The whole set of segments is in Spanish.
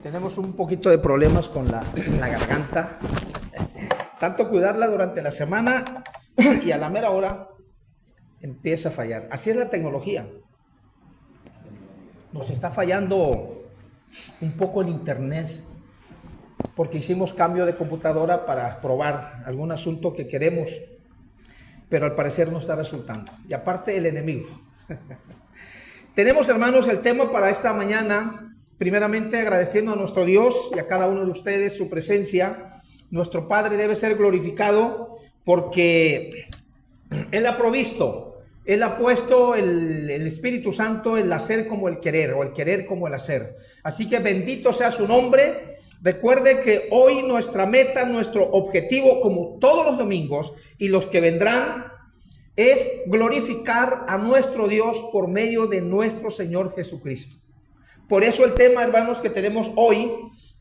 Tenemos un poquito de problemas con la garganta. Tanto cuidarla durante la semana y a la mera hora empieza a fallar. Así es la tecnología. Nos está fallando un poco el internet porque hicimos cambio de computadora para probar algún asunto que queremos, pero al parecer no está resultando. Y aparte el enemigo. Tenemos, hermanos, el tema para esta mañana. Primeramente agradeciendo a nuestro Dios y a cada uno de ustedes su presencia. Nuestro Padre debe ser glorificado porque Él ha provisto, Él ha puesto el Espíritu Santo, el hacer como el querer o el querer como el hacer. Así que bendito sea su nombre. Recuerde que hoy nuestra meta, nuestro objetivo, como todos los domingos y los que vendrán, es glorificar a nuestro Dios por medio de nuestro Señor Jesucristo. Por eso el tema, hermanos, que tenemos hoy,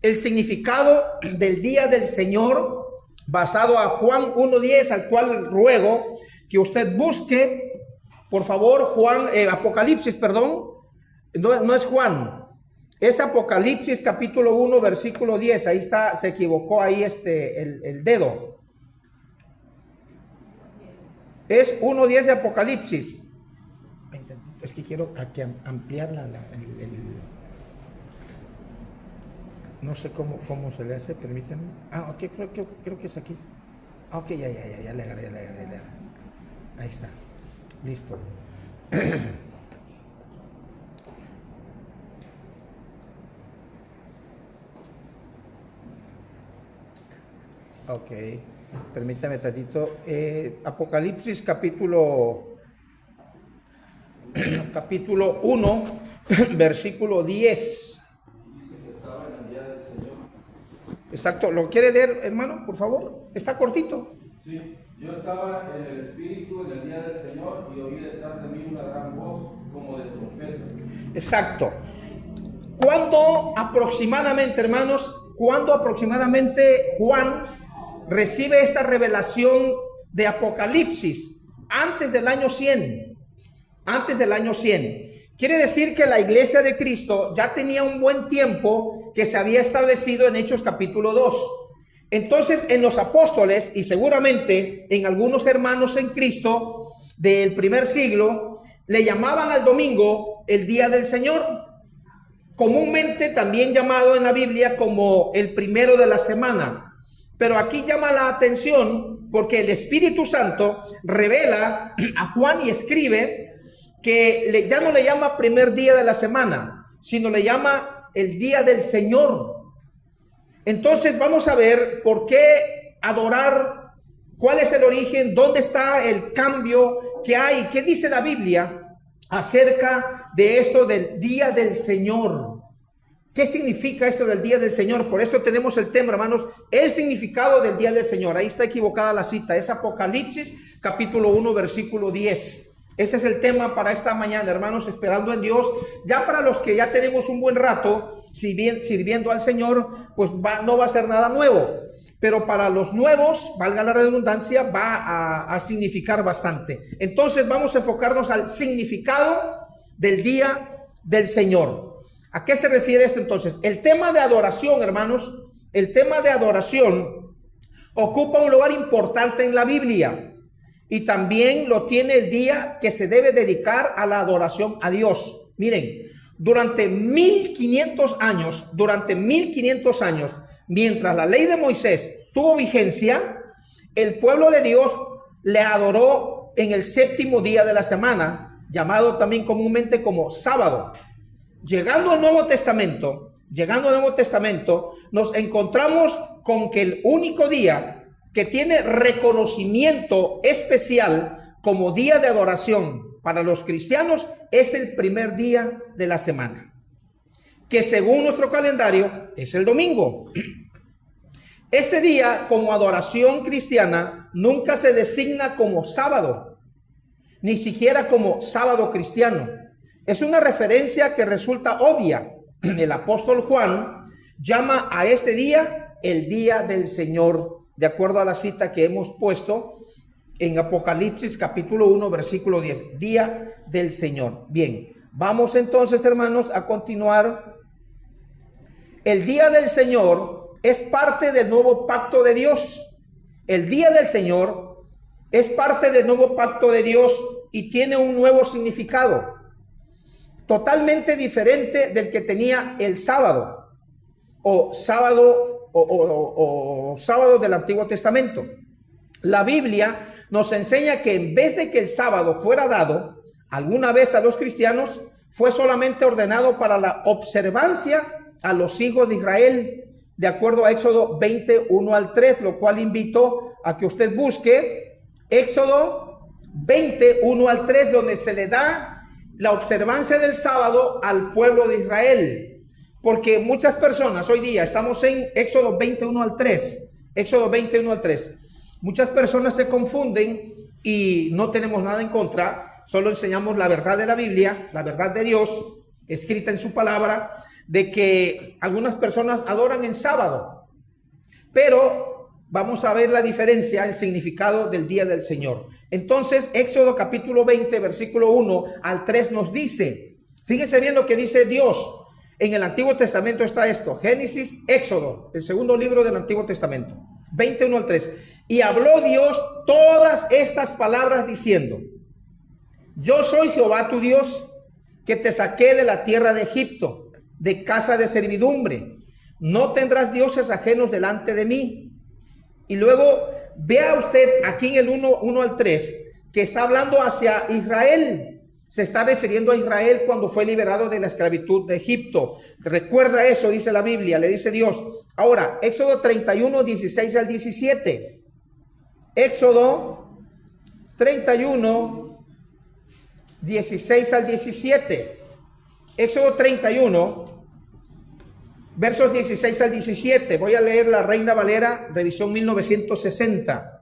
el significado del día del Señor, basado a Juan 1:10, al cual ruego que usted busque, por favor, Apocalipsis, perdón, no es Juan, es Apocalipsis capítulo 1, versículo 10, ahí está, se equivocó ahí el dedo. Es 1:10 de Apocalipsis. Es que quiero ampliar no sé cómo se le hace, permítanme. Ok, creo que es aquí. Ok, ya le agarré. Ahí está, listo. Ok, permítame tantito. Apocalipsis capítulo 1, versículo 10. Exacto, ¿lo quiere leer, hermano, por favor? Está cortito. Sí, yo estaba en el Espíritu en el día del Señor y oí detrás de mí una gran voz como de trompeta. Exacto. ¿Cuándo aproximadamente, hermanos, Juan recibe esta revelación de Apocalipsis? Antes del año 100. Antes del año 100. Quiere decir que la iglesia de Cristo ya tenía un buen tiempo que se había establecido en Hechos capítulo 2. Entonces, en los apóstoles y seguramente en algunos hermanos en Cristo del primer siglo, le llamaban al domingo el día del Señor, comúnmente también llamado en la Biblia como el primero de la semana. Pero aquí llama la atención porque el Espíritu Santo revela a Juan y escribe que ya no le llama primer día de la semana, sino le llama el día del Señor. Entonces vamos a ver por qué adorar, cuál es el origen, dónde está el cambio que hay, qué dice la Biblia acerca de esto del día del Señor. ¿Qué significa esto del día del Señor? Por esto tenemos el tema, hermanos, el significado del día del Señor. Ahí está equivocada la cita, es Apocalipsis capítulo 1, versículo 10. Ese es el tema para esta mañana, hermanos, esperando en Dios. Ya para los que ya tenemos un buen rato sirviendo al Señor, pues no va a ser nada nuevo. Pero para los nuevos, valga la redundancia, va a significar bastante. Entonces vamos a enfocarnos al significado del día del Señor. ¿A qué se refiere esto entonces? El tema de adoración, hermanos, el tema de adoración ocupa un lugar importante en la Biblia. Y también lo tiene el día que se debe dedicar a la adoración a Dios. Miren, durante 1500 años, mientras la ley de Moisés tuvo vigencia, el pueblo de Dios le adoró en el séptimo día de la semana, llamado también comúnmente como sábado. Llegando al Nuevo Testamento, nos encontramos con que el único día que tiene reconocimiento especial como día de adoración para los cristianos es el primer día de la semana, que según nuestro calendario es el domingo. Este día, como adoración cristiana, nunca se designa como sábado, ni siquiera como sábado cristiano. Es una referencia que resulta obvia. El apóstol Juan llama a este día el día del Señor, de acuerdo a la cita que hemos puesto en Apocalipsis capítulo 1, versículo 10, día del Señor. Bien, vamos entonces, hermanos, a continuar El día del Señor es parte del nuevo pacto de Dios. El día del Señor es parte del nuevo pacto de Dios y tiene un nuevo significado, totalmente diferente del que tenía el sábado o sábado del Antiguo Testamento. La Biblia nos enseña que en vez de que el sábado fuera dado alguna vez a los cristianos, fue solamente ordenado para la observancia a los hijos de Israel, de acuerdo a Éxodo 21 al 3, lo cual invito a que usted busque Éxodo 21 al 3, donde se le da la observancia del sábado al pueblo de Israel. Porque muchas personas hoy día, estamos en Éxodo 21 al 3, Éxodo 21 al 3. Muchas personas se confunden y no tenemos nada en contra, solo enseñamos la verdad de la Biblia, la verdad de Dios, escrita en su palabra, de que algunas personas adoran en sábado, pero vamos a ver la diferencia, el significado del día del Señor. Entonces, Éxodo capítulo 20, versículo 1 al 3 nos dice, fíjense bien lo que dice Dios. En el Antiguo Testamento está esto, Génesis, Éxodo, el segundo libro del Antiguo Testamento, 21 al 3. Y habló Dios todas estas palabras diciendo, yo soy Jehová tu Dios, que te saqué de la tierra de Egipto, de casa de servidumbre. No tendrás dioses ajenos delante de mí. Y luego vea usted aquí en el 1 al 3, que está hablando hacia Israel. Se está refiriendo a Israel cuando fue liberado de la esclavitud de Egipto. Recuerda eso, dice la Biblia, le dice Dios. Ahora, Éxodo 31, 16 al 17. Éxodo 31, 16 al 17. Éxodo 31, versos 16 al 17. Voy a leer la Reina Valera, revisión 1960.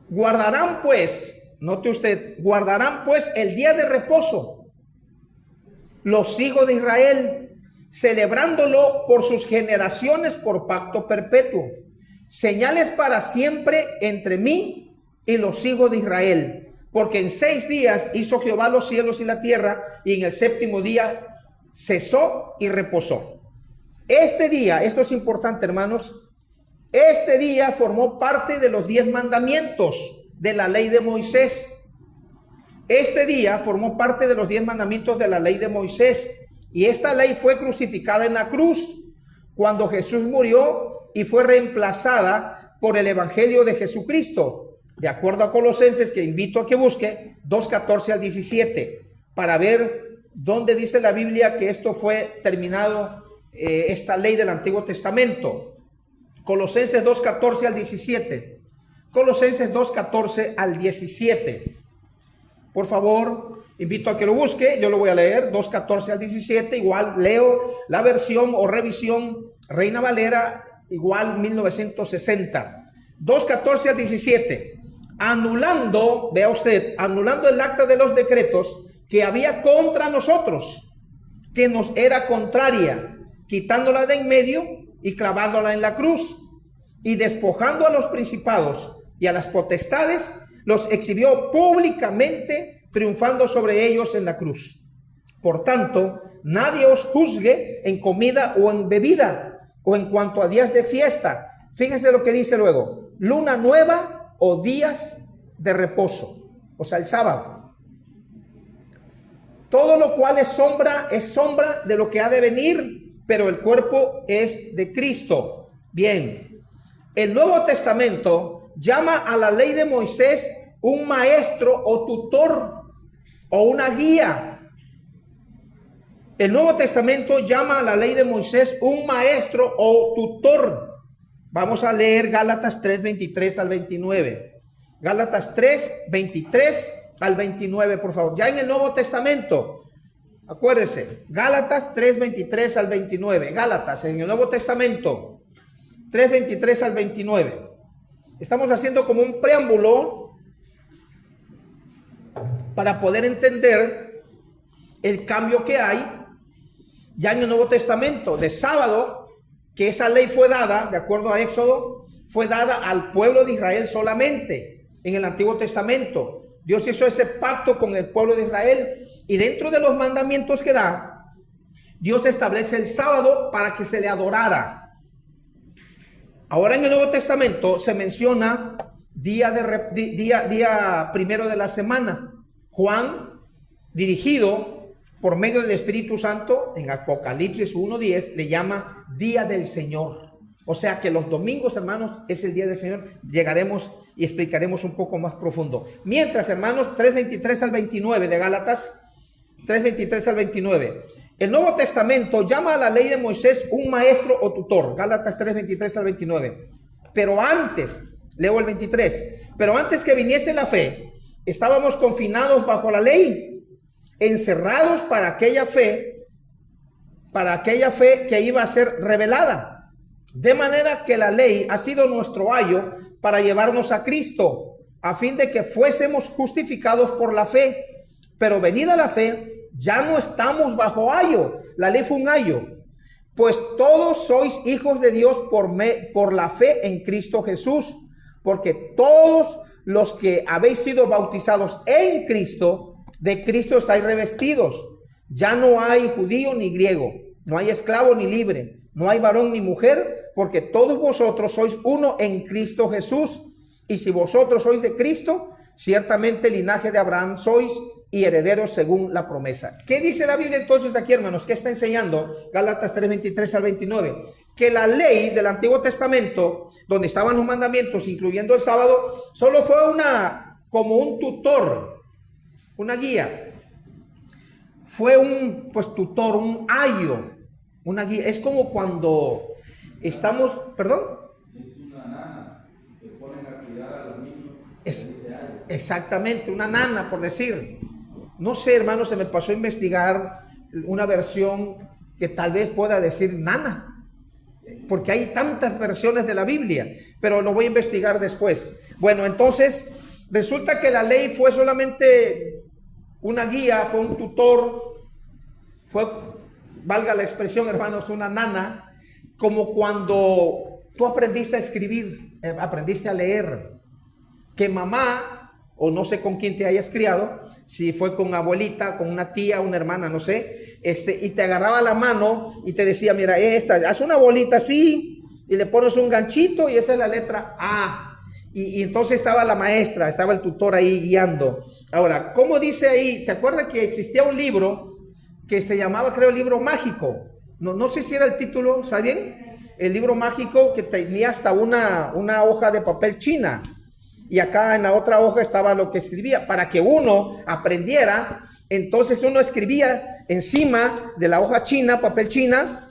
Guardarán pues, note usted, guardarán pues el día de reposo los hijos de Israel, celebrándolo por sus generaciones por pacto perpetuo, señales para siempre entre mí y los hijos de Israel. Porque en 6 días hizo Jehová los cielos y la tierra, y en el 7º día cesó y reposó. Este día, esto es importante, hermanos, este día formó parte de los 10 mandamientos de la ley de Moisés. Este día formó parte de los 10 mandamientos de la ley de Moisés. Y esta ley fue crucificada en la cruz cuando Jesús murió y fue reemplazada por el Evangelio de Jesucristo. De acuerdo a Colosenses, que invito a que busque 2:14 al 17, para ver dónde dice la Biblia que esto fue terminado, esta ley del Antiguo Testamento. Colosenses 2:14 al 17. Colosenses 2:14 al 17. Por favor, invito a que lo busque, yo lo voy a leer, 2:14 al 17, igual leo la versión o revisión Reina Valera, igual 1960. 2:14 al 17. Anulando, vea usted, anulando el acta de los decretos que había contra nosotros, que nos era contraria, quitándola de en medio y clavándola en la cruz, y despojando a los principados y a las potestades, los exhibió públicamente, triunfando sobre ellos en la cruz. Por tanto, nadie os juzgue en comida o en bebida, o en cuanto a días de fiesta. Fíjese lo que dice luego, luna nueva o días de reposo, o sea, el sábado. Todo lo cual es sombra de lo que ha de venir, pero el cuerpo es de Cristo. Bien, el Nuevo Testamento llama a la ley de Moisés un maestro o tutor o una guía. El Nuevo Testamento llama a la ley de Moisés un maestro o tutor. Vamos a leer Gálatas 3, 23 al 29. Gálatas 3, 23 al 29, por favor. Ya en el Nuevo Testamento, acuérdese, Gálatas 3, 23 al 29. Gálatas en el Nuevo Testamento, 3, 23 al 29. Estamos haciendo como un preámbulo para poder entender el cambio que hay ya en el Nuevo Testamento de sábado, que esa ley fue dada, de acuerdo a Éxodo, fue dada al pueblo de Israel solamente en el Antiguo Testamento. Dios hizo ese pacto con el pueblo de Israel, y dentro de los mandamientos que da, Dios establece el sábado para que se le adorara. Ahora en el Nuevo Testamento se menciona día primero de la semana. Juan, dirigido por medio del Espíritu Santo, en Apocalipsis 1:10, le llama Día del Señor. O sea que los domingos, hermanos, es el Día del Señor. Llegaremos y explicaremos un poco más profundo. Mientras, hermanos, 3:23 al 29 de Gálatas, 3:23 al 29. El Nuevo Testamento llama a la ley de Moisés un maestro o tutor. Gálatas 3:23 al 29. Pero antes, leo el 23. Pero antes que viniese la fe, estábamos confinados bajo la ley, encerrados para aquella fe que iba a ser revelada. De manera que la ley ha sido nuestro ayo para llevarnos a Cristo, a fin de que fuésemos justificados por la fe. Pero venida la fe, ya no estamos bajo ayo. La ley fue un ayo. Pues todos sois hijos de Dios por la fe en Cristo Jesús. Porque todos los que habéis sido bautizados en Cristo, de Cristo estáis revestidos. Ya no hay judío ni griego, no hay esclavo ni libre, no hay varón ni mujer, porque todos vosotros sois uno en Cristo Jesús. Y si vosotros sois de Cristo, ciertamente linaje de Abraham sois y herederos según la promesa. ¿Qué dice la Biblia entonces aquí, hermanos? ¿Qué está enseñando? Gálatas 3:23 al 29. Que la ley del Antiguo Testamento, donde estaban los mandamientos, incluyendo el sábado, solo fue como un tutor, una guía. Fue un tutor, un ayo, una guía. Es como cuando estamos, perdón. Es una nana que ponen a cuidar a los niños. Exactamente, una nana, por decir. No sé, hermano, se me pasó a investigar una versión que tal vez pueda decir nana, porque hay tantas versiones de la Biblia, pero lo voy a investigar después. Bueno, entonces resulta que la ley fue solamente una guía, fue un tutor, fue, valga la expresión, hermanos, una nana, como cuando tú aprendiste a escribir, aprendiste a leer, que mamá, o no sé con quién te hayas criado, si fue con abuelita, con una tía, una hermana, no sé, y te agarraba la mano y te decía, mira, haz una bolita así, y le pones un ganchito y esa es la letra A. Y entonces estaba la maestra, estaba el tutor ahí guiando. Ahora, ¿cómo dice ahí? ¿Se acuerda que existía un libro que se llamaba, creo, el libro mágico? No sé si era el título, ¿saben? El libro mágico, que tenía hasta una hoja de papel china. Y acá en la otra hoja estaba lo que escribía, para que uno aprendiera. Entonces uno escribía encima de la hoja china, papel china,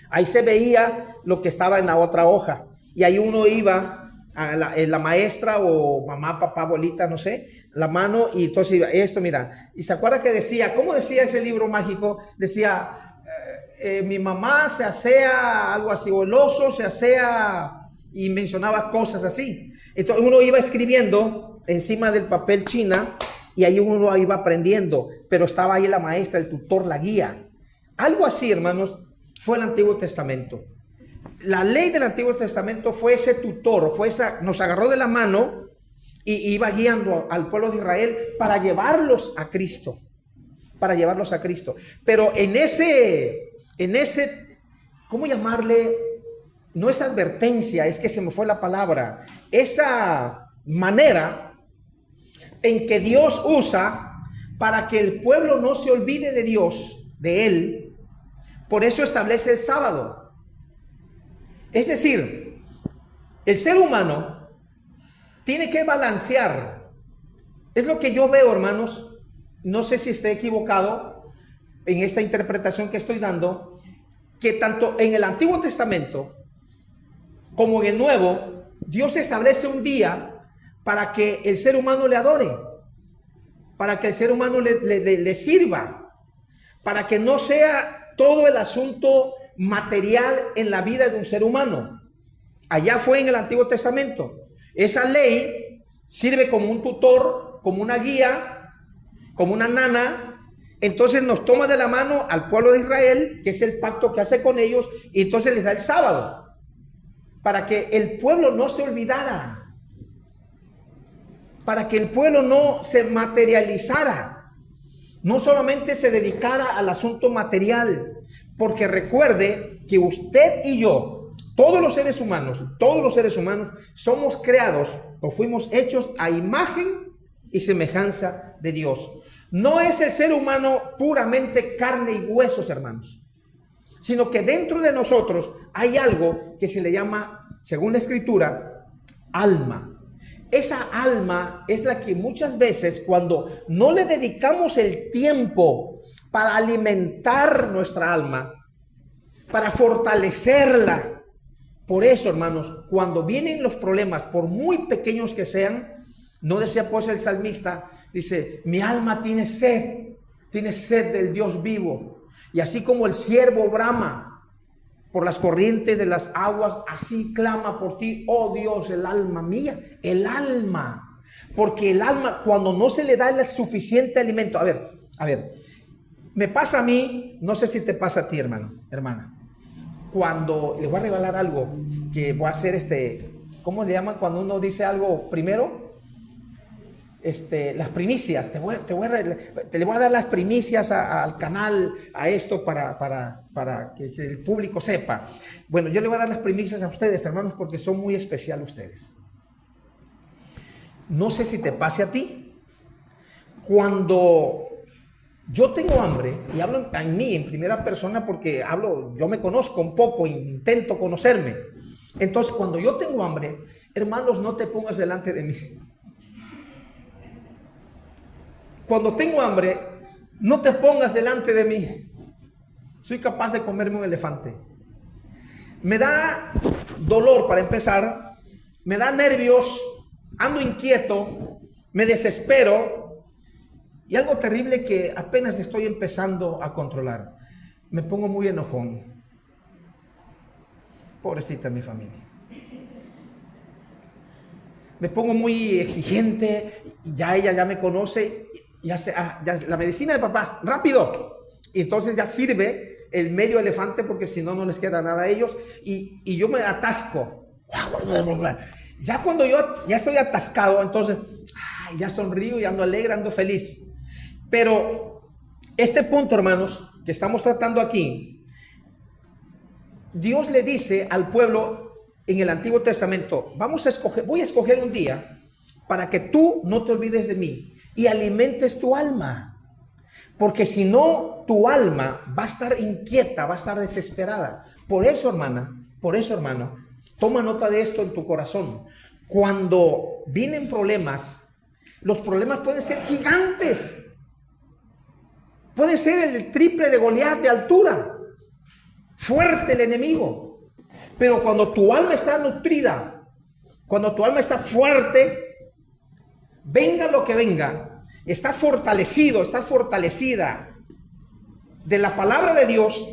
ahí se veía lo que estaba en la otra hoja. Y ahí uno iba a la maestra o mamá, papá, abuelita, no sé, la mano, y entonces iba, esto, mira. Y se acuerda que decía, ¿cómo decía ese libro mágico? Decía, mi mamá se asea, algo así, o el oso se asea, y mencionaba cosas así. Entonces uno iba escribiendo encima del papel china y ahí uno iba aprendiendo, pero estaba ahí la maestra, el tutor, la guía. Algo así, hermanos, fue el Antiguo Testamento. La ley del Antiguo Testamento fue ese tutor, nos agarró de la mano y iba guiando al pueblo de Israel para llevarlos a Cristo, Pero en ese, ¿cómo llamarle? No es advertencia, es que se me fue la palabra. Esa manera en que Dios usa para que el pueblo no se olvide de Dios, de Él. Por eso establece el sábado. Es decir, el ser humano tiene que balancear. Es lo que yo veo, hermanos. No sé si esté equivocado en esta interpretación que estoy dando, que tanto en el Antiguo Testamento como en el Nuevo, Dios establece un día para que el ser humano le adore, para que el ser humano le sirva, para que no sea todo el asunto material en la vida de un ser humano. Allá fue en el Antiguo Testamento. Esa ley sirve como un tutor, como una guía, como una nana. Entonces nos toma de la mano al pueblo de Israel, que es el pacto que hace con ellos, y entonces les da el sábado, para que el pueblo no se olvidara, para que el pueblo no se materializara, no solamente se dedicara al asunto material, Porque recuerde que usted y yo, todos los seres humanos, somos creados o fuimos hechos a imagen y semejanza de Dios. No es el ser humano puramente carne y huesos, hermanos, sino que dentro de nosotros hay algo que se le llama, según la Escritura, alma. Esa alma es la que muchas veces, cuando no le dedicamos el tiempo para alimentar nuestra alma, para fortalecerla, por eso, hermanos, cuando vienen los problemas, por muy pequeños que sean, no decía pues el salmista, dice, mi alma tiene sed del Dios vivo. Y así como el ciervo brama por las corrientes de las aguas, así clama por ti, oh Dios, el alma mía, el alma. Porque el alma, cuando no se le da el suficiente alimento, a ver, me pasa a mí, no sé si te pasa a ti, hermana. Cuando le voy a regalar algo, que voy a hacer ¿cómo le llaman cuando uno dice algo primero? Las primicias, le voy a dar las primicias al canal, a esto para que el público sepa. Bueno, yo le voy a dar las primicias a ustedes, hermanos, porque son muy especiales ustedes. No sé si te pase a ti. Cuando yo tengo hambre, y hablo en mí, en primera persona, porque yo me conozco un poco, intento conocerme. Entonces, cuando yo tengo hambre, hermanos, no te pongas delante de mí. Cuando tengo hambre, no te pongas delante de mí. Soy capaz de comerme un elefante. Me da dolor para empezar, me da nervios, ando inquieto, me desespero. Y algo terrible que apenas estoy empezando a controlar. Me pongo muy enojón. Pobrecita mi familia. Me pongo muy exigente. Ya ella ya me conoce. Ya la medicina de papá, rápido. Y entonces ya sirve el medio elefante porque si no, no les queda nada a ellos. Y yo me atasco. Ya cuando yo ya estoy atascado, entonces ya sonrío y ando alegre, ando feliz. Pero este punto, hermanos, que estamos tratando aquí, Dios le dice al pueblo en el Antiguo Testamento, voy a escoger un día para que tú no te olvides de mí y alimentes tu alma. Porque si no, tu alma va a estar inquieta, va a estar desesperada. Por eso, hermano, toma nota de esto en tu corazón. Cuando vienen problemas, los problemas pueden ser gigantes. Puede ser el triple de Goliat de altura. Fuerte el enemigo. Pero cuando tu alma está nutrida, cuando tu alma está fuerte, venga lo que venga, estás fortalecido, estás fortalecida de la palabra de Dios,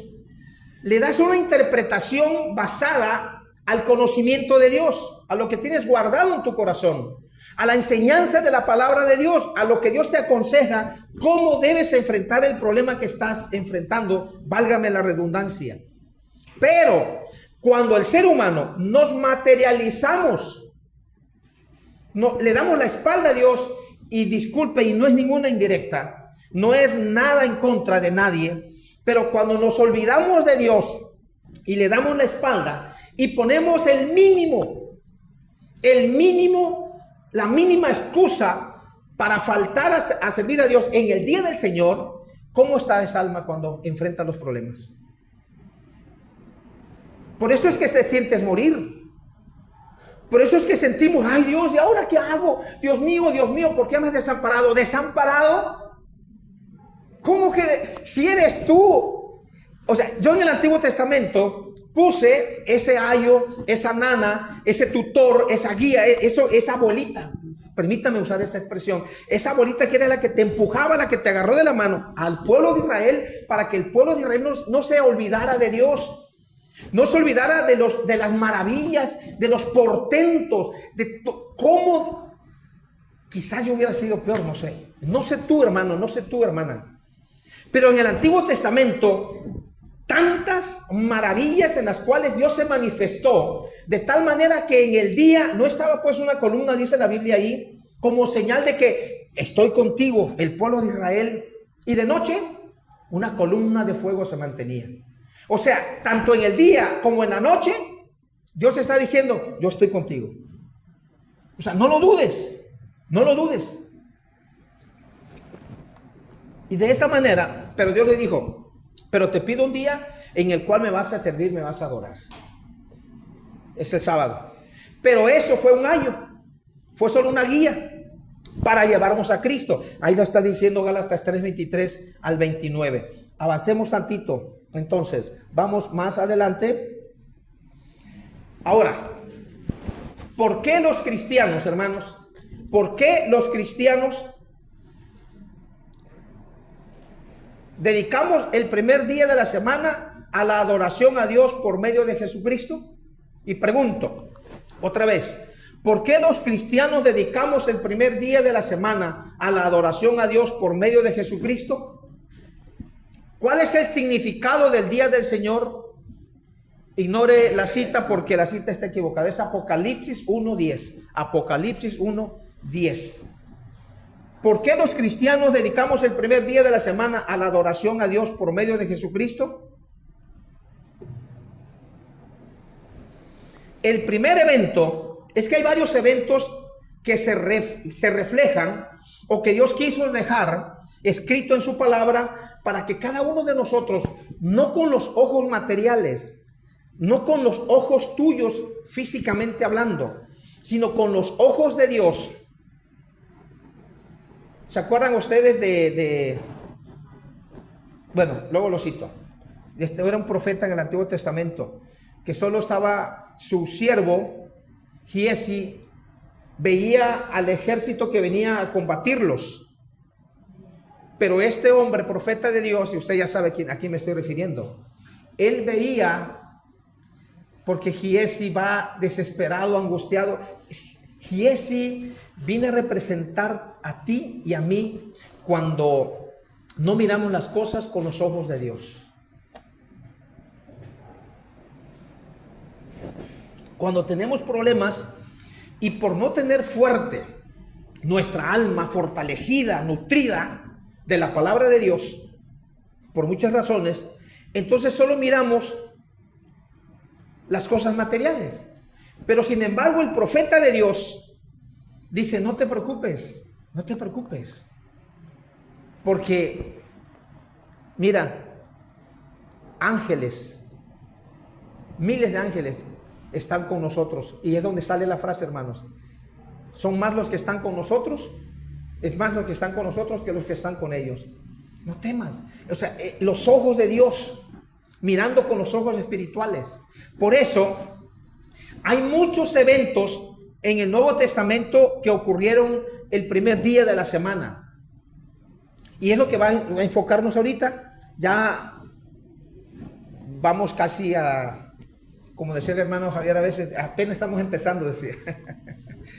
le das una interpretación basada al conocimiento de Dios, a lo que tienes guardado en tu corazón, a la enseñanza de la palabra de Dios, a lo que Dios te aconseja, cómo debes enfrentar el problema que estás enfrentando, válgame la redundancia. Pero cuando el ser humano nos materializamos, le damos la espalda a Dios, y disculpe, y no es ninguna indirecta, no es nada en contra de nadie, pero cuando nos olvidamos de Dios y le damos la espalda y ponemos el mínimo, la mínima excusa para faltar a servir a Dios en el día del Señor, ¿cómo está esa alma cuando enfrenta los problemas? Por eso es que te sientes morir. Por eso es que sentimos, ay Dios, ¿y ahora qué hago? Dios mío, ¿por qué me has desamparado? ¿Desamparado? ¿Cómo que si eres tú? O sea, yo en el Antiguo Testamento puse ese ayo, esa nana, ese tutor, esa guía, esa abuelita, permítame usar esa expresión, esa abuelita que era la que te empujaba, la que te agarró de la mano al pueblo de Israel, para que el pueblo de Israel no se olvidara de Dios. No se olvidara de las maravillas, de los portentos, de cómo quizás yo hubiera sido peor, no sé. No sé tú, hermano, no sé tú, hermana. Pero en el Antiguo Testamento, tantas maravillas en las cuales Dios se manifestó, de tal manera que en el día no estaba pues una columna, dice la Biblia ahí, como señal de que estoy contigo, el pueblo de Israel, y de noche una columna de fuego se mantenía. O sea, tanto en el día como en la noche, Dios está diciendo, yo estoy contigo. O sea, no lo dudes, no lo dudes. Y de esa manera, pero Dios le dijo, pero te pido un día en el cual me vas a servir, me vas a adorar. Es el sábado. Pero eso fue un año, fue solo una guía para llevarnos a Cristo. Ahí lo está diciendo Gálatas 3:23 al 29. Avancemos tantito. Entonces, vamos más adelante. Ahora, ¿por qué los cristianos, hermanos? ¿Por qué los cristianos dedicamos el primer día de la semana a la adoración a Dios por medio de Jesucristo? Y pregunto otra vez, ¿por qué los cristianos dedicamos el primer día de la semana a la adoración a Dios por medio de Jesucristo? ¿Cuál es el significado del día del Señor? Ignore la cita porque la cita está equivocada. Es Apocalipsis 1:10. Apocalipsis 1:10. ¿Por qué los cristianos dedicamos el primer día de la semana a la adoración a Dios por medio de Jesucristo? El primer evento es que hay varios eventos que se reflejan o que Dios quiso dejar escrito en su palabra para que cada uno de nosotros, no con los ojos materiales, no con los ojos tuyos físicamente hablando, sino con los ojos de Dios. ¿Se acuerdan ustedes bueno, luego lo cito. Era un profeta en el Antiguo Testamento que solo estaba su siervo Giesi, veía al ejército que venía a combatirlos. Pero este hombre, profeta de Dios, y usted ya sabe a quién me estoy refiriendo, él veía, porque Giesi va desesperado, angustiado. Giesi viene a representar a ti y a mí cuando no miramos las cosas con los ojos de Dios. Cuando tenemos problemas y por no tener fuerte nuestra alma fortalecida, nutrida de la palabra de Dios, por muchas razones, entonces solo miramos las cosas materiales. Pero sin embargo el profeta de Dios dice, no te preocupes, no te preocupes, porque mira, ángeles, miles de ángeles están con nosotros. Y es donde sale la frase, hermanos, son más los que están con nosotros, es más los que están con nosotros que los que están con ellos. No temas. O sea, los ojos de Dios, mirando con los ojos espirituales. Por eso hay muchos eventos en el Nuevo Testamento que ocurrieron el primer día de la semana. Y es lo que va a enfocarnos ahorita. Ya vamos casi a, como decía el hermano Javier a veces, apenas estamos empezando, decía.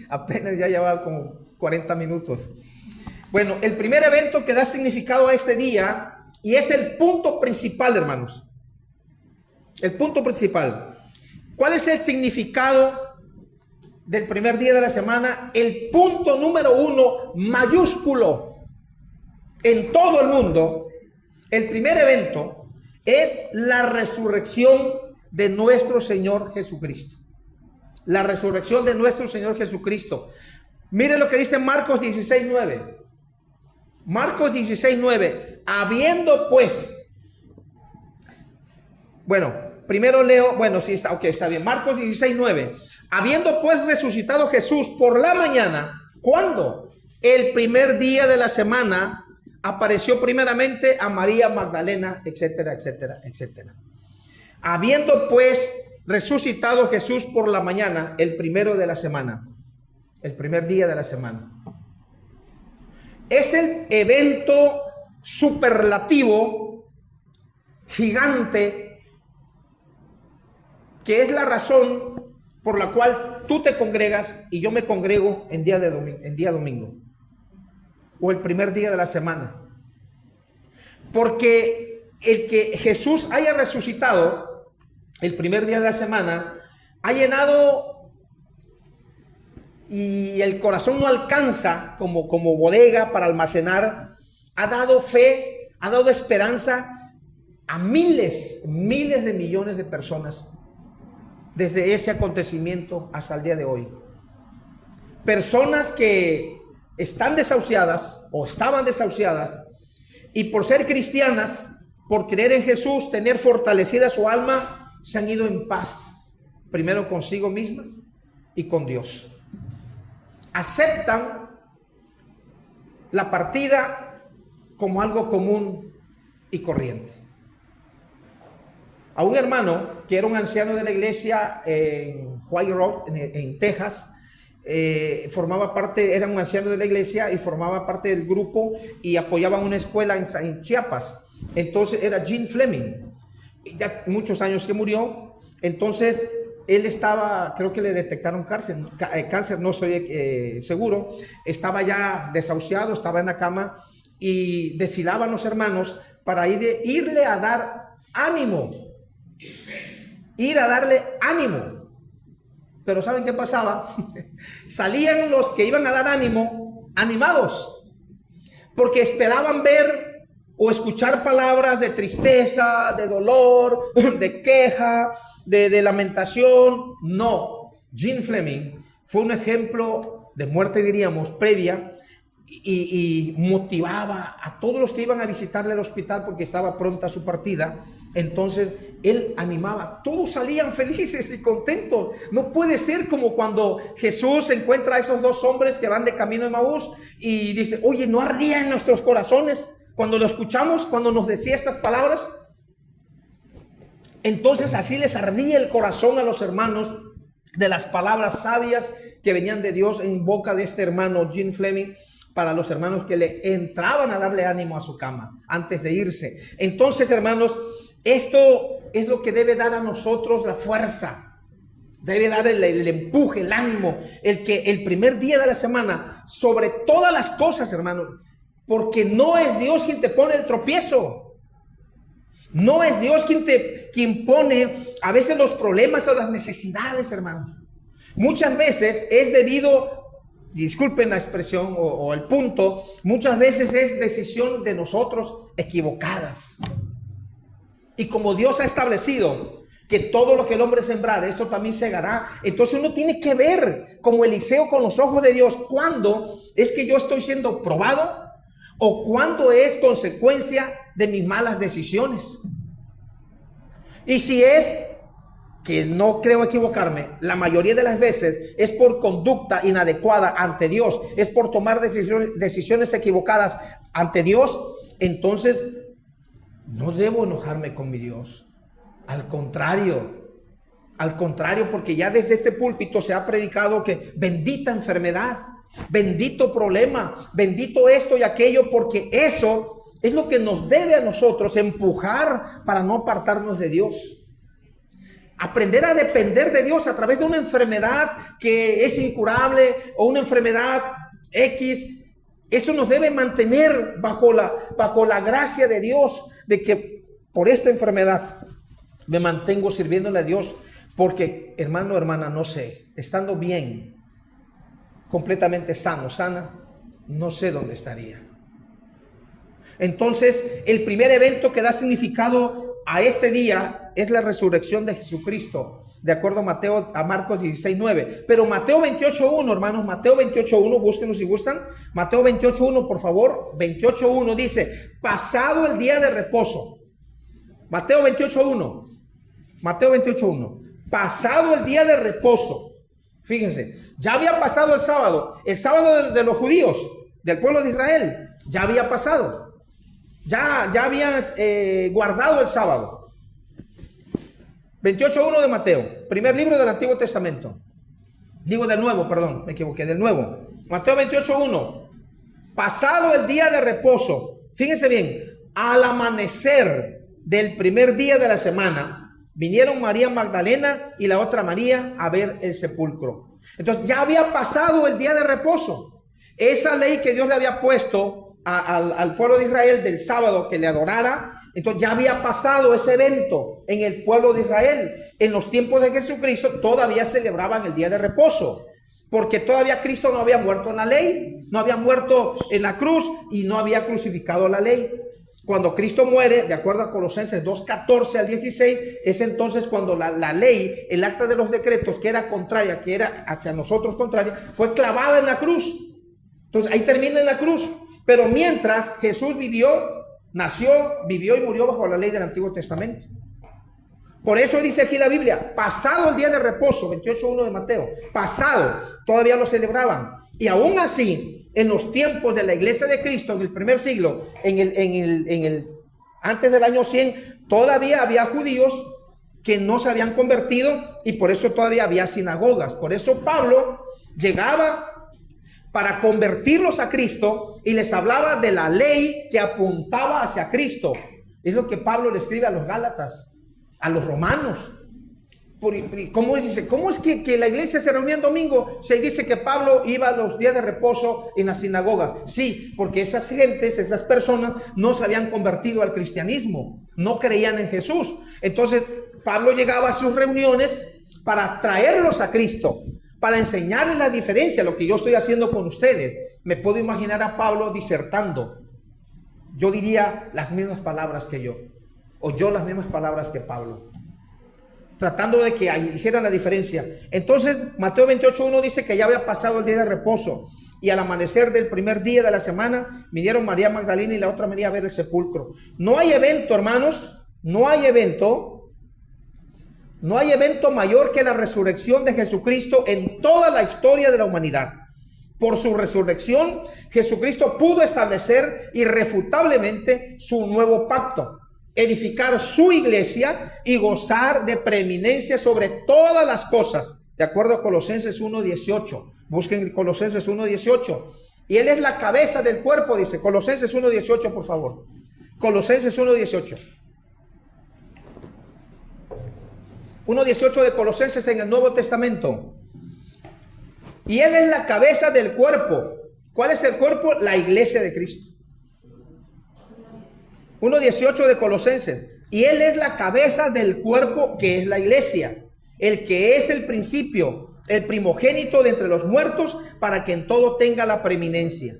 Apenas ya lleva como 40 minutos. Bueno, el primer evento que da significado a este día, y es el punto principal, hermanos. El punto principal. ¿Cuál es el significado del primer día de la semana? El punto número 1, mayúsculo, en todo el mundo, el primer evento es la resurrección de nuestro Señor Jesucristo. La resurrección de nuestro Señor Jesucristo. Mire lo que dice Marcos 16:9. Marcos 16:9. Habiendo pues, bueno, primero leo, bueno, sí está, ok, está bien. Marcos 16:9. Habiendo pues resucitado Jesús por la mañana, ¿cuándo? El primer día de la semana, apareció primeramente a María Magdalena, etcétera, etcétera, etcétera. Habiendo pues resucitado Jesús por la mañana, el primero de la semana, el primer día de la semana. Es el evento superlativo, gigante, que es la razón por la cual tú te congregas y yo me congrego en día domingo, o el primer día de la semana. Porque el que Jesús haya resucitado el primer día de la semana ha llenado, y el corazón no alcanza como bodega para almacenar, ha dado fe, ha dado esperanza a miles de millones de personas desde ese acontecimiento hasta el día de hoy. Personas que están desahuciadas o estaban desahuciadas y por ser cristianas, por creer en Jesús, tener fortalecida su alma, se han ido en paz, primero consigo mismas y con Dios. Aceptan la partida como algo común y corriente. A un hermano que era un anciano de la iglesia en White Rock, en Texas, formaba parte, era un anciano de la iglesia y formaba parte del grupo y apoyaba una escuela en Chiapas. Entonces era Jim Fleming, ya muchos años que murió. Entonces él estaba, creo que le detectaron cáncer, no estoy seguro. Estaba ya desahuciado, estaba en la cama y desfilaban los hermanos para irle a dar ánimo, ir a darle ánimo. Pero ¿saben qué pasaba? Salían los que iban a dar ánimo, animados, porque esperaban ver o escuchar palabras de tristeza, de dolor, de queja, de lamentación. No, Jim Fleming fue un ejemplo de muerte, diríamos, previa, y motivaba a todos los que iban a visitarle al hospital porque estaba pronta su partida. Entonces él animaba, todos salían felices y contentos. No puede ser como cuando Jesús encuentra a esos dos hombres que van de camino a Emaús y dice, oye, ¿no ardía en nuestros corazones cuando lo escuchamos, cuando nos decía estas palabras? Entonces así les ardía el corazón a los hermanos de las palabras sabias que venían de Dios en boca de este hermano Jim Fleming, para los hermanos que le entraban a darle ánimo a su cama antes de irse. Entonces, hermanos, esto es lo que debe dar a nosotros la fuerza, debe dar el empuje, el ánimo, el que el primer día de la semana, sobre todas las cosas, hermanos, porque no es Dios quien te pone el tropiezo, no es Dios quien pone a veces los problemas o las necesidades, hermanos. Muchas veces es debido, disculpen la expresión o el punto, muchas veces es decisión de nosotros equivocadas. Y como Dios ha establecido que todo lo que el hombre sembrar, eso también segará, entonces uno tiene que ver como Eliseo con los ojos de Dios, cuándo es que yo estoy siendo probado o cuándo es consecuencia de mis malas decisiones. Y si es, que no creo equivocarme, la mayoría de las veces es por conducta inadecuada ante Dios, es por tomar decisiones equivocadas ante Dios, entonces no debo enojarme con mi Dios. Al contrario, porque ya desde este púlpito se ha predicado que bendita enfermedad, bendito problema, bendito esto y aquello, porque eso es lo que nos debe a nosotros empujar para no apartarnos de Dios. Aprender a depender de Dios a través de una enfermedad que es incurable o una enfermedad X. Eso nos debe mantener bajo la gracia de Dios, de que por esta enfermedad me mantengo sirviéndole a Dios, porque hermano, hermana, no sé, estando bien, completamente sano, sana, no sé dónde estaría. Entonces, el primer evento que da significado a este día es la resurrección de Jesucristo, de acuerdo a Marcos 16:9. Pero Mateo 28:1, hermanos, Mateo 28:1, búsquenlo si gustan. Mateo 28:1, por favor. 28:1 dice, pasado el día de reposo. Mateo 28:1. Mateo 28:1. Pasado el día de reposo. Fíjense, ya había pasado el sábado de los judíos, del pueblo de Israel, ya había pasado. Ya habían guardado el sábado. 28:1 de Mateo, primer libro del Antiguo Testamento. Digo del Nuevo, perdón, me equivoqué, del Nuevo. Mateo 28:1. Pasado el día de reposo, fíjense bien, al amanecer del primer día de la semana, vinieron María Magdalena y la otra María a ver el sepulcro. Entonces ya había pasado el día de reposo. Esa ley que Dios le había puesto al pueblo de Israel del sábado, que le adorara, entonces ya había pasado ese evento en el pueblo de Israel. En los tiempos de Jesucristo todavía celebraban el día de reposo, porque todavía Cristo no había muerto en la ley, no había muerto en la cruz y no había crucificado la ley. Cuando Cristo muere, de acuerdo a Colosenses 2:14 al 16, es entonces cuando la ley, el acta de los decretos, que era contraria, que era hacia nosotros contraria, fue clavada en la cruz. Entonces ahí termina en la cruz. Pero mientras Jesús vivió, nació, vivió y murió bajo la ley del Antiguo Testamento. Por eso dice aquí la Biblia, pasado el día de reposo, 28:1 de Mateo, pasado, todavía lo celebraban. Y aún así, en los tiempos de la iglesia de Cristo, en el primer siglo, antes del año 100, todavía había judíos que no se habían convertido y por eso todavía había sinagogas. Por eso Pablo llegaba para convertirlos a Cristo y les hablaba de la ley que apuntaba hacia Cristo. Es lo que Pablo le escribe a los Gálatas, a los romanos. ¿Cómo dice? ¿Cómo es que la iglesia se reunía en domingo? Se dice que Pablo iba a los días de reposo en la sinagoga. Sí, porque esas gentes, esas personas no se habían convertido al cristianismo, no creían en Jesús. Entonces Pablo llegaba a sus reuniones para traerlos a Cristo, para enseñarles la diferencia, lo que yo estoy haciendo con ustedes. Me puedo imaginar a Pablo disertando. Yo diría las mismas palabras que yo, o yo las mismas palabras que Pablo, tratando de que hicieran la diferencia. Entonces Mateo 28:1 dice que ya había pasado el día de reposo y al amanecer del primer día de la semana vinieron María Magdalena y la otra María a ver el sepulcro. No hay evento, hermanos, no hay evento mayor que la resurrección de Jesucristo en toda la historia de la humanidad. Por su resurrección, Jesucristo pudo establecer irrefutablemente su nuevo pacto, edificar su iglesia y gozar de preeminencia sobre todas las cosas, de acuerdo a Colosenses 1:18. Busquen Colosenses 1:18. Y Él es la cabeza del cuerpo, dice Colosenses 1:18, por favor. Colosenses 1:18. 1:18 de Colosenses en el Nuevo Testamento. Y Él es la cabeza del cuerpo. ¿Cuál es el cuerpo? La iglesia de Cristo. 1:18 de Colosenses. Y Él es la cabeza del cuerpo que es la iglesia, el que es el principio, el primogénito de entre los muertos, para que en todo tenga la preeminencia.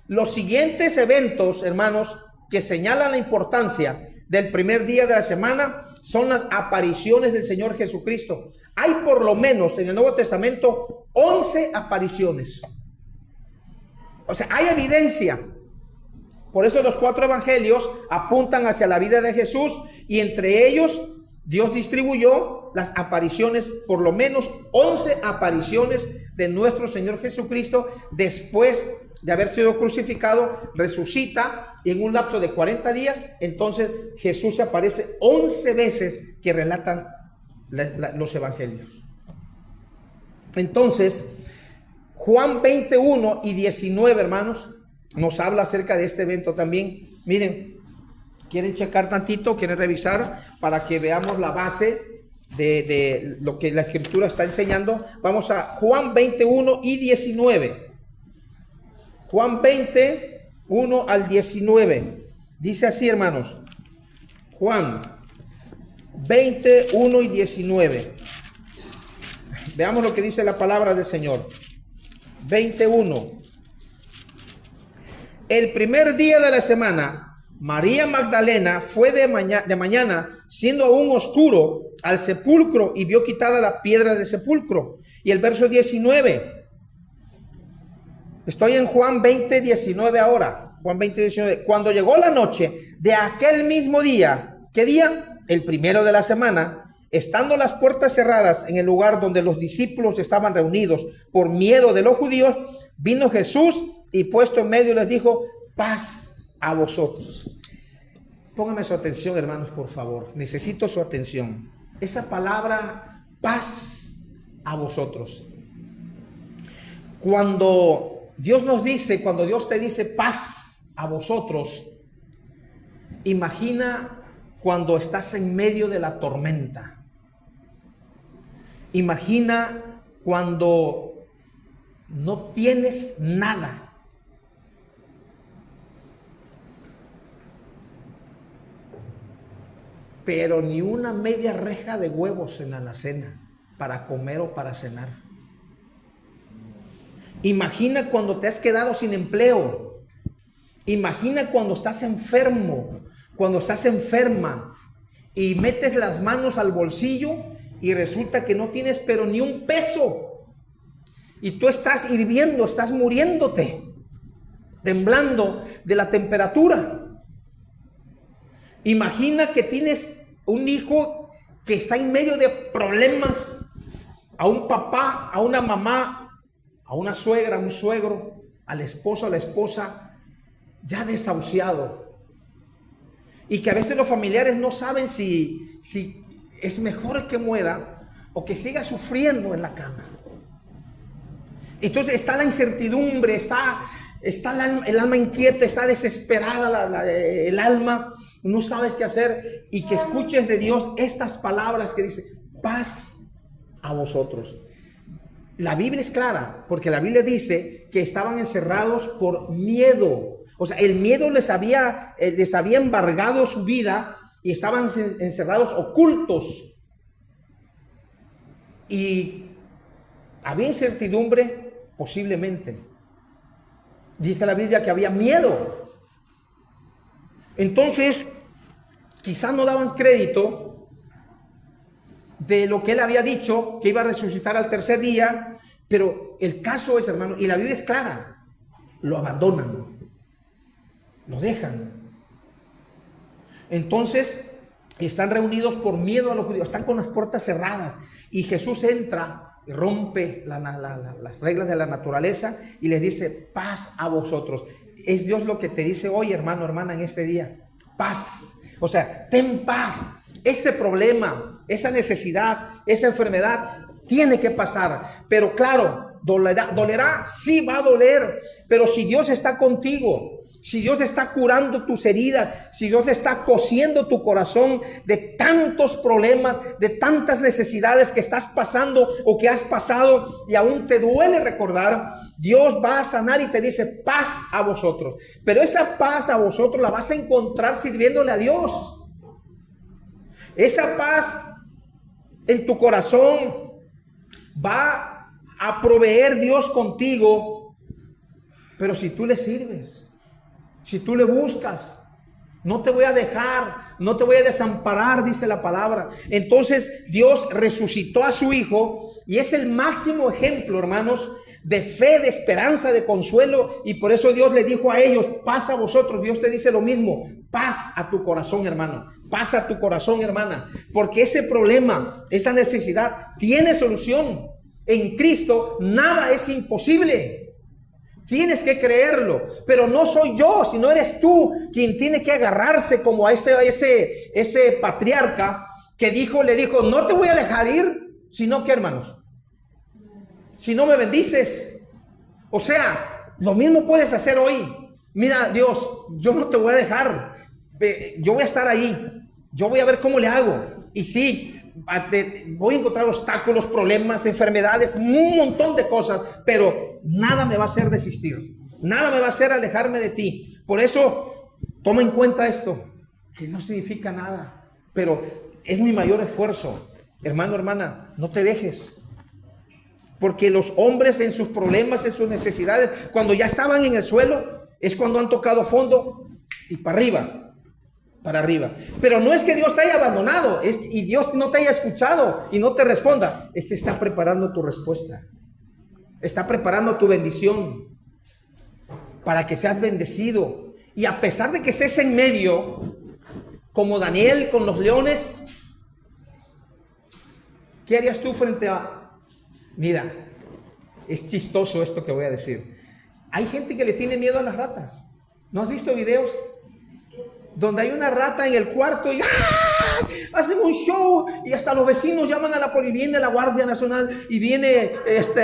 Los siguientes eventos, hermanos, que señalan la importancia del primer día de la semana son las apariciones del Señor Jesucristo. Hay por lo menos en el Nuevo Testamento 11 apariciones. O sea, hay evidencia. Por eso los 4 evangelios apuntan hacia la vida de Jesús y entre ellos Dios distribuyó las apariciones, por lo menos 11 apariciones de nuestro Señor Jesucristo después de haber sido crucificado, resucita y en un lapso de 40 días, entonces Jesús se aparece 11 veces que relatan los evangelios. Entonces, Juan 21 y 19, hermanos, nos habla acerca de este evento también. Miren, ¿quieren checar tantito? ¿Quieren revisar para que veamos la base de lo que la Escritura está enseñando? Vamos a Juan 21 y 19. Juan 21 al 19. Dice así, hermanos. Juan 21 y 19. Veamos lo que dice la palabra del Señor. 21. El primer día de la semana, María Magdalena fue de mañana, siendo aún oscuro, al sepulcro y vio quitada la piedra del sepulcro. Y el verso 19. Estoy en Juan 20, 19 ahora. Juan 20, 19. Cuando llegó la noche de aquel mismo día, ¿qué día? El primero de la semana, estando las puertas cerradas en el lugar donde los discípulos estaban reunidos por miedo de los judíos, vino Jesús y puesto en medio les dijo: paz a vosotros. Pónganme su atención, hermanos, por favor. Necesito su atención. Esa palabra, paz a vosotros. Cuando Dios nos dice, cuando Dios te dice paz a vosotros, imagina cuando estás en medio de la tormenta. Imagina cuando no tienes nada. Pero ni una media reja de huevos en la alacena para comer o para cenar. Imagina cuando te has quedado sin empleo. Imagina cuando estás enfermo, cuando estás enferma y metes las manos al bolsillo y resulta que no tienes pero ni un peso. Y tú estás hirviendo, estás muriéndote, temblando de la temperatura. Imagina que tienes un hijo que está en medio de problemas, a un papá, a una mamá, a una suegra, a un suegro, al esposo, a la esposa, ya desahuciado. Y que a veces los familiares no saben si es mejor que muera o que siga sufriendo en la cama. Entonces está la incertidumbre, está el alma inquieta, está desesperada el alma, no sabes qué hacer, y que escuches de Dios estas palabras que dice: paz a vosotros. La Biblia es clara, porque la Biblia dice que estaban encerrados por miedo. O sea, el miedo les había embargado su vida y estaban encerrados, ocultos. Y había incertidumbre, posiblemente. Dice la Biblia que había miedo. Entonces, quizás no daban crédito de lo que él había dicho, que iba a resucitar al tercer día, pero el caso es, hermano, y la Biblia es clara, lo abandonan, lo dejan. Entonces, están reunidos por miedo a los judíos, están con las puertas cerradas, y Jesús entra, rompe las reglas de la naturaleza y les dice: paz a vosotros. Es Dios lo que te dice hoy, hermano, hermana, en este día: paz. O sea, ten paz. Ese problema, esa necesidad, esa enfermedad tiene que pasar. Pero claro, dolerá, sí va a doler. Pero si Dios está contigo, si Dios está curando tus heridas, si Dios está cosiendo tu corazón de tantos problemas, de tantas necesidades que estás pasando o que has pasado y aún te duele recordar, Dios va a sanar y te dice: paz a vosotros. Pero esa paz a vosotros la vas a encontrar sirviéndole a Dios. Esa paz en tu corazón va a proveer Dios contigo, pero si tú le sirves, si tú le buscas, no te voy a dejar, no te voy a desamparar, dice la palabra. Entonces Dios resucitó a su Hijo y es el máximo ejemplo, hermanos, de fe, de esperanza, de consuelo. Y por eso Dios le dijo a ellos: paz a vosotros. Dios te dice lo mismo: paz a tu corazón, hermano, paz a tu corazón, hermana, porque ese problema, esa necesidad tiene solución. En Cristo nada es imposible. Tienes que creerlo, pero no soy yo, sino eres tú quien tiene que agarrarse como a ese patriarca que le dijo: no te voy a dejar ir, sino que, hermanos, si no me bendices. O sea, lo mismo puedes hacer hoy. Mira, Dios, yo no te voy a dejar, yo voy a estar ahí, yo voy a ver cómo le hago. Y sí, voy a encontrar obstáculos, problemas, enfermedades, un montón de cosas, pero nada me va a hacer desistir, nada me va a hacer alejarme de ti. Por eso, toma en cuenta esto, que no significa nada, pero es mi mayor esfuerzo. Hermano, hermana, no te dejes, porque los hombres en sus problemas, en sus necesidades, cuando ya estaban en el suelo, es cuando han tocado fondo y para arriba. Pero no es que Dios te haya abandonado, y Dios no te haya escuchado y no te responda. Está preparando tu respuesta, está preparando tu bendición para que seas bendecido. Y a pesar de que estés en medio, como Daniel con los leones, ¿qué harías tú frente a... Mira, es chistoso esto que voy a decir. Hay gente que le tiene miedo a las ratas. ¿No has visto videos donde hay una rata en el cuarto y hacen un show y hasta los vecinos llaman a la policía, viene la Guardia Nacional y viene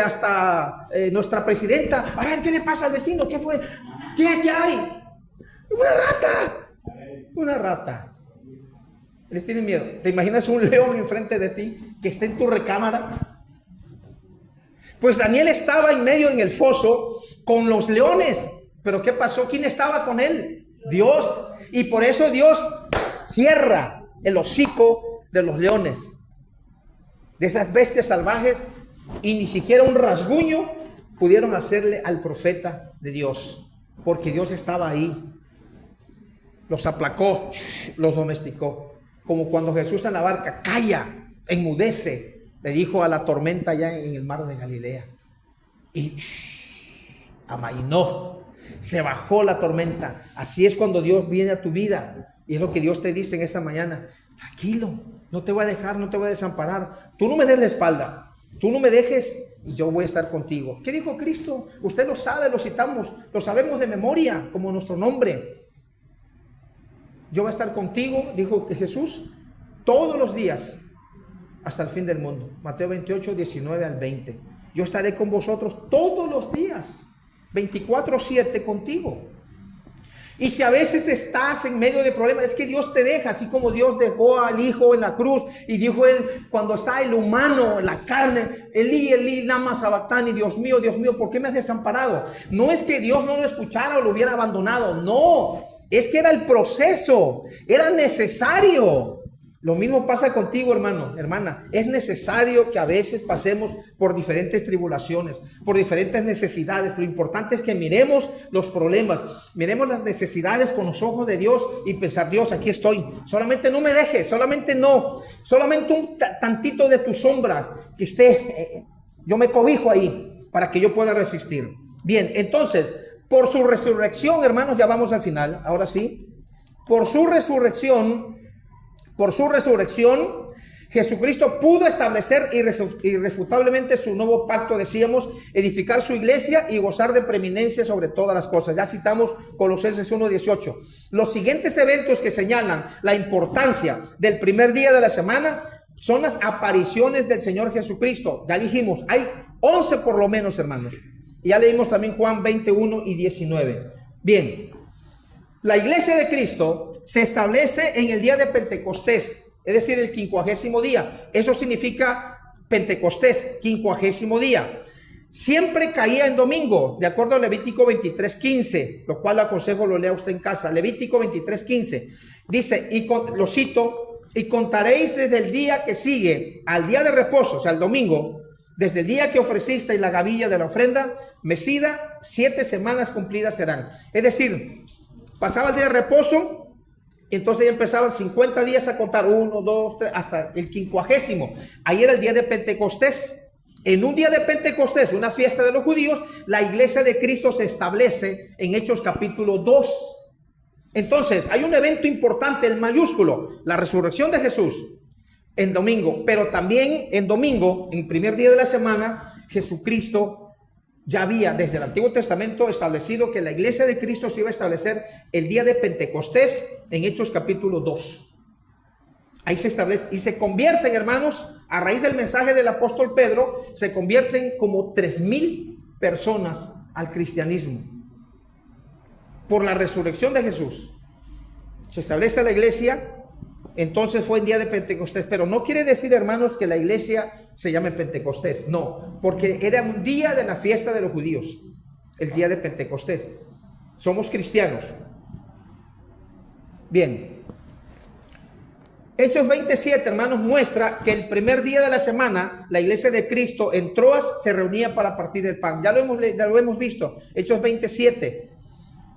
hasta nuestra presidenta? A ver, ¿qué le pasa al vecino? ¿Qué fue? ¿Qué hay? Una rata. Les tienen miedo. ¿Te imaginas un león enfrente de ti que esté en tu recámara? Pues Daniel estaba en medio en el foso con los leones. ¿Pero qué pasó? ¿Quién estaba con él? Dios. Y por eso Dios cierra el hocico de los leones, de esas bestias salvajes, y ni siquiera un rasguño pudieron hacerle al profeta de Dios. porque Dios estaba ahí. Los aplacó, los domesticó. Como cuando Jesús en la barca, calla, enmudece, le dijo a la tormenta allá en el mar de Galilea. Y amainó, se bajó la tormenta. Así es cuando Dios viene a tu vida. Y es lo que Dios te dice en esta mañana. Tranquilo, no te voy a dejar, no te voy a desamparar. Tú no me des la espalda, tú no me dejes y yo voy a estar contigo. ¿Qué dijo Cristo? Usted lo sabe, lo citamos, lo sabemos de memoria, como nuestro nombre. Yo voy a estar contigo, dijo que Jesús, todos los días hasta el fin del mundo. Mateo 28, 19 al 20. Yo estaré con vosotros todos los días, 24/7 contigo. Y si a veces estás en medio de problemas, es que Dios te deja, así como Dios dejó al Hijo en la cruz y dijo él, cuando está el humano, la carne, Elí, Elí, lama sabactani, Dios mío, ¿por qué me has desamparado? No es que Dios no lo escuchara o lo hubiera abandonado, no, es que era el proceso, era necesario. Lo mismo pasa contigo, hermano, hermana. Es necesario que a veces pasemos por diferentes tribulaciones, por diferentes necesidades. Lo importante es que miremos los problemas, miremos las necesidades con los ojos de Dios y pensar, Dios, aquí estoy. Solamente no me dejes, solamente un tantito de tu sombra que esté, yo me cobijo ahí para que yo pueda resistir. Bien, entonces, por su resurrección, hermanos, ya vamos al final, ahora sí. Por su resurrección, Jesucristo pudo establecer irrefutablemente su nuevo pacto, decíamos, edificar su iglesia y gozar de preeminencia sobre todas las cosas. Ya citamos Colosenses 1:18. Los siguientes eventos que señalan la importancia del primer día de la semana son las apariciones del Señor Jesucristo. Ya dijimos, hay 11 por lo menos, hermanos. Y ya leímos también Juan 21 y 19. Bien, la iglesia de Cristo se establece en el día de Pentecostés, es decir, el 50º día. Eso significa Pentecostés, 50º día. Siempre caía en domingo, de acuerdo a Levítico 23:15, lo cual le aconsejo lo lea usted en casa. Levítico 23:15 dice, lo cito, y contaréis desde el día que sigue al día de reposo, o sea, el domingo, desde el día que ofrecisteis la gavilla de la ofrenda mecida, 7 semanas cumplidas serán. Es decir, pasaba el día de reposo, entonces ya empezaban 50 días a contar, 1, 2, 3, hasta el 50º. Ahí era el día de Pentecostés. En un día de Pentecostés, una fiesta de los judíos, la iglesia de Cristo se establece en Hechos capítulo 2. Entonces, hay un evento importante, el mayúsculo, la resurrección de Jesús en domingo, pero también en domingo, en primer día de la semana, Jesucristo ya había desde el Antiguo Testamento establecido que la iglesia de Cristo se iba a establecer el día de Pentecostés en Hechos capítulo 2. Ahí se establece y se convierten, hermanos, a raíz del mensaje del apóstol Pedro, se convierten como 3,000 personas al cristianismo por la resurrección de Jesús. Se establece la iglesia, entonces fue el día de Pentecostés, pero no quiere decir, hermanos, que la iglesia se llame Pentecostés, no, porque era un día de la fiesta de los judíos, el día de Pentecostés. Somos cristianos. Bien, Hechos 27, hermanos, muestra que el primer día de la semana la iglesia de Cristo en Troas se reunía para partir el pan. Ya lo hemos visto, Hechos 27.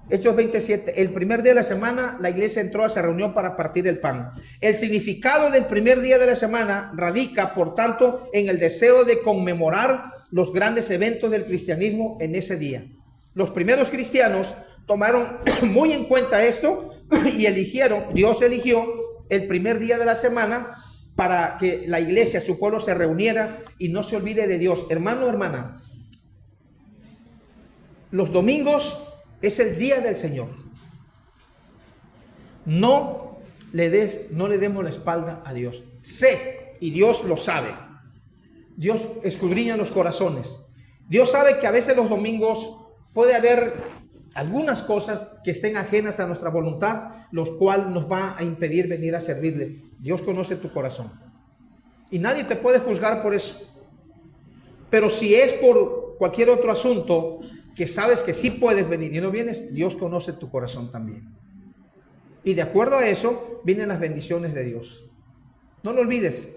Hechos 27, el primer día de la semana la iglesia en Troas se reunió para partir el pan. El significado del primer día de la semana radica, por tanto, en el deseo de conmemorar los grandes eventos del cristianismo en ese día. Los primeros cristianos tomaron muy en cuenta esto y Dios eligió el primer día de la semana para que la iglesia, su pueblo, se reuniera y no se olvide de Dios. Hermano, hermana, los domingos es el día del Señor. No le demos la espalda a Dios. Sé, y Dios lo sabe. Dios escudriña los corazones. Dios sabe que a veces los domingos puede haber algunas cosas que estén ajenas a nuestra voluntad, los cuales nos va a impedir venir a servirle. Dios conoce tu corazón. Y nadie te puede juzgar por eso. Pero si es por cualquier otro asunto que sabes que sí puedes venir y no vienes, Dios conoce tu corazón también. Y de acuerdo a eso, vienen las bendiciones de Dios. No lo olvides.